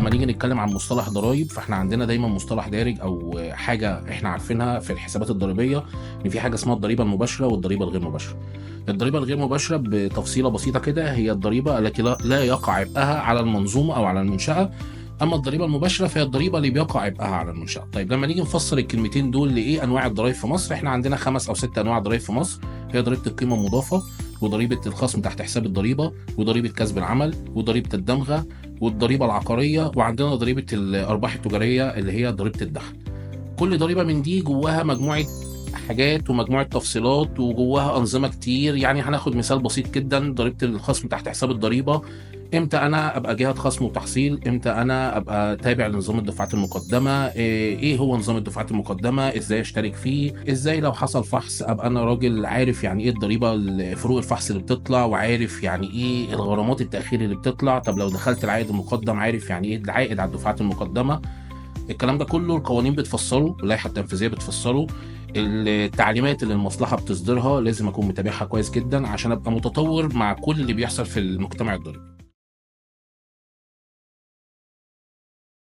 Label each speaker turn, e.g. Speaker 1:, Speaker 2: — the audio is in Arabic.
Speaker 1: لما نيجي نتكلم عن مصطلح ضرائب، فاحنا عندنا دايما مصطلح دارج او حاجه احنا عارفينها في الحسابات الضريبيه، ان في حاجه اسمها الضريبه المباشره والضريبه الغير مباشره. الضريبه الغير مباشره بتفصيله بسيطه كده هي الضريبه التي لا يقع عبئها على المنظومه او على المنشاه. اما الضريبه المباشره فهي الضريبه اللي بيقع عبئها على المنشاه. طيب لما نيجي نفسر الكلمتين دول لايه انواع الضرائب في مصر، احنا عندنا 5 أو 6 انواع ضرائب في مصر. هي ضريبه القيمه المضافه، وضريبه الخصم تحت حساب الضريبه، وضريبه كسب العمل، وضريبه الدمغه، والضريبه العقاريه، وعندنا ضريبه الارباح التجاريه اللي هي ضريبه الدخل. كل ضريبه من دي جواها مجموعه حاجات ومجموعه تفصيلات وجواها انظمه كتير. يعني هناخد مثال بسيط جدا، ضريبه الخصم تحت حساب الضريبه. امتى انا ابقى جهه خصم وتحصيل؟ امتى انا ابقى تابع لنظام الدفعات المقدمه؟ ايه هو نظام الدفعات المقدمه؟ ازاي اشترك فيه؟ ازاي لو حصل فحص ابقى انا راجل عارف يعني ايه الضريبه، فروق الفحص اللي بتطلع، وعارف يعني ايه الغرامات التاخير اللي بتطلع؟ طب لو دخلت العائد المقدم عارف يعني ايه العائد على الدفعات المقدمه؟ الكلام ده كله القوانين بتفسره، اللائحه التنفيذيه بتفسره، التعليمات اللي المصلحه بتصدرها لازم اكون متابعها كويس جدا عشان ابقى متطور مع كل اللي بيحصل في المجتمع الضريبي.